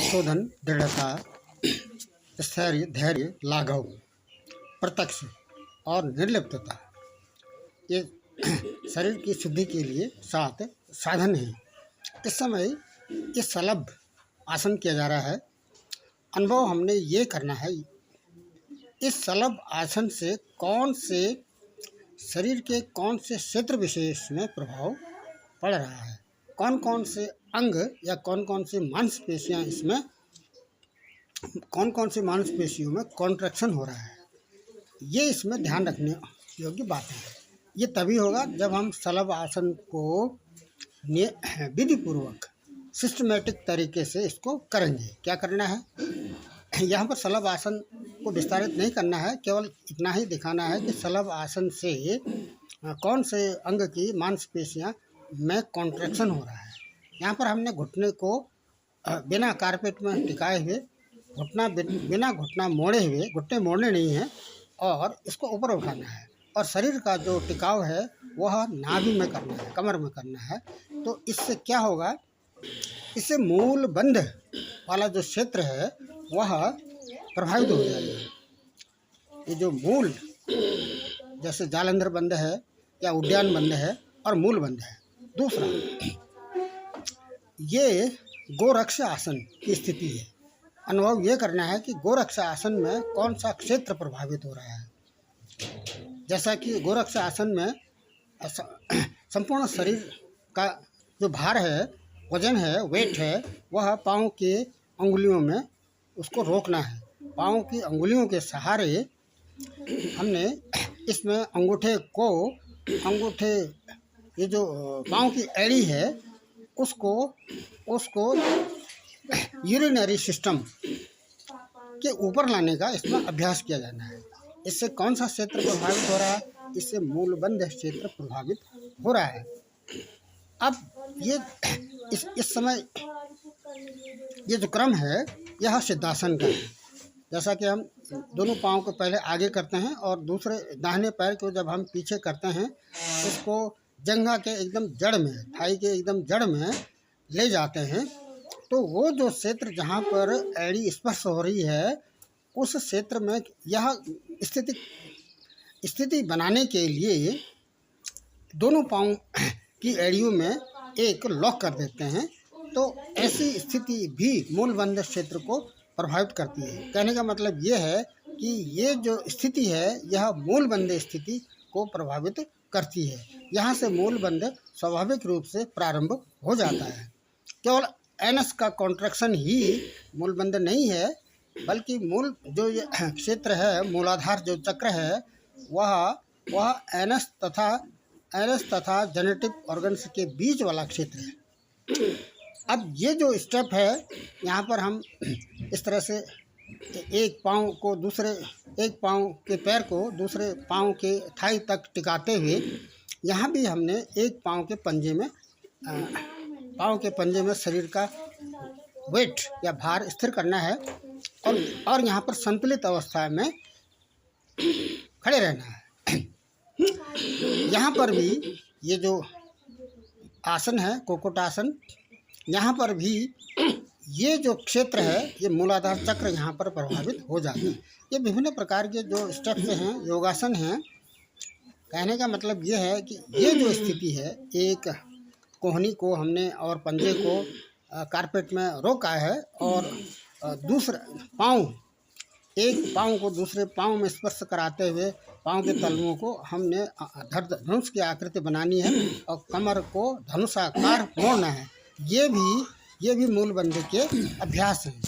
शोधन, दृढ़ता, स्थैर्य, धैर्य, लाघव, प्रत्यक्ष और निर्लिप्तता ये शरीर की शुद्धि के लिए 7 साधन हैं। इस समय ये सलभ आसन किया जा रहा है। अनुभव हमने ये करना है, इस सलभ आसन से कौन से शरीर के कौन से क्षेत्र विशेष में प्रभाव पड़ रहा है, कौन कौन से अंग या कौन कौन सी मांसपेशियां इसमें, कौन कौन सी मांसपेशियों में कॉन्ट्रैक्शन हो रहा है, ये इसमें ध्यान रखने योग्य बातें हैं। ये तभी होगा जब हम सलभ आसन को विधिपूर्वक सिस्टमेटिक तरीके से इसको करेंगे। क्या करना है, यहाँ पर सलभ आसन को विस्तारित नहीं करना है, केवल इतना ही दिखाना है कि सलभ आसन से कौन से अंग की मांसपेशियाँ में कॉन्ट्रैक्शन हो रहा है। यहाँ पर हमने घुटने को बिना कारपेट में टिकाए हुए, बिना घुटना मोड़े हुए, घुटने मोड़ने नहीं हैं और इसको ऊपर उठाना है, और शरीर का जो टिकाव है वह नाभि में करना है, कमर में करना है। तो इससे क्या होगा, इससे मूल बंध वाला जो क्षेत्र है वह प्रभावित हो जाएगा। ये जो मूल, जैसे जालंधर बंध है या उद्यान बंध है और मूल बंध है। दूसरा, ये गोरक्ष आसन की स्थिति है। अनुभव ये करना है कि गोरक्ष आसन में कौन सा क्षेत्र प्रभावित हो रहा है। जैसा कि गोरक्ष आसन में संपूर्ण शरीर का जो भार है, वजन है, वेट है, वह पाँव के अंगुलियों में उसको रोकना है। पाँव की अंगुलियों के सहारे हमने इसमें अंगूठे ये जो पाँव की एड़ी है उसको यूरिनरी सिस्टम के ऊपर लाने का इसमें अभ्यास किया जाना है। इससे कौन सा क्षेत्र प्रभावित हो रहा है, इससे मूलबंध क्षेत्र प्रभावित हो रहा है। अब ये इस समय ये जो क्रम है यह सिद्धासन का है। जैसा कि हम दोनों पाँव को पहले आगे करते हैं और दूसरे दाहिने पैर को जब हम पीछे करते हैं, इसको जंघा के एकदम जड़ में, थाई के एकदम जड़ में ले जाते हैं, तो वो जो क्षेत्र जहाँ पर एड़ी स्पर्श हो रही है उस क्षेत्र में यह स्थिति बनाने के लिए दोनों पाँव की एड़ियों में एक लॉक कर देते हैं। तो ऐसी स्थिति भी मूलबंध क्षेत्र को प्रभावित करती है। कहने का मतलब ये है कि ये जो स्थिति है यह मूलबंध स्थिति को प्रभावित करती है। यहाँ से मूलबंध स्वाभाविक रूप से प्रारंभ हो जाता है। केवल एनस का कॉन्ट्रैक्शन ही मूलबंध नहीं है, बल्कि मूल जो ये क्षेत्र है, मूलाधार जो चक्र है, वह एनस तथा जेनेटिक ऑर्गन्स के बीच वाला क्षेत्र है। अब ये जो स्टेप है, यहाँ पर हम इस तरह से एक पाँव के पैर को दूसरे पाँव के थाई तक टिकाते हुए, यहाँ भी हमने एक पाँव के पंजे में शरीर का वेट या भार स्थिर करना है और यहाँ पर संतुलित अवस्था में खड़े रहना है। यहाँ पर भी ये जो आसन है, कोकोटासन, यहाँ पर भी ये जो क्षेत्र है, ये मूलाधार चक्र यहाँ पर प्रभावित हो जाता है। ये विभिन्न प्रकार के जो स्टेप्स हैं, योगासन हैं। कहने का मतलब ये है कि ये जो स्थिति है, एक कोहनी को हमने और पंजे को कारपेट में रोका है और दूसरा एक पाँव को दूसरे पाँव में स्पर्श कराते हुए पाँव के तलवों को हमने धनुष की आकृति बनानी है और कमर को धनुषाकार मोड़ना है। ये भी मूलबंध के अभ्यास हैं।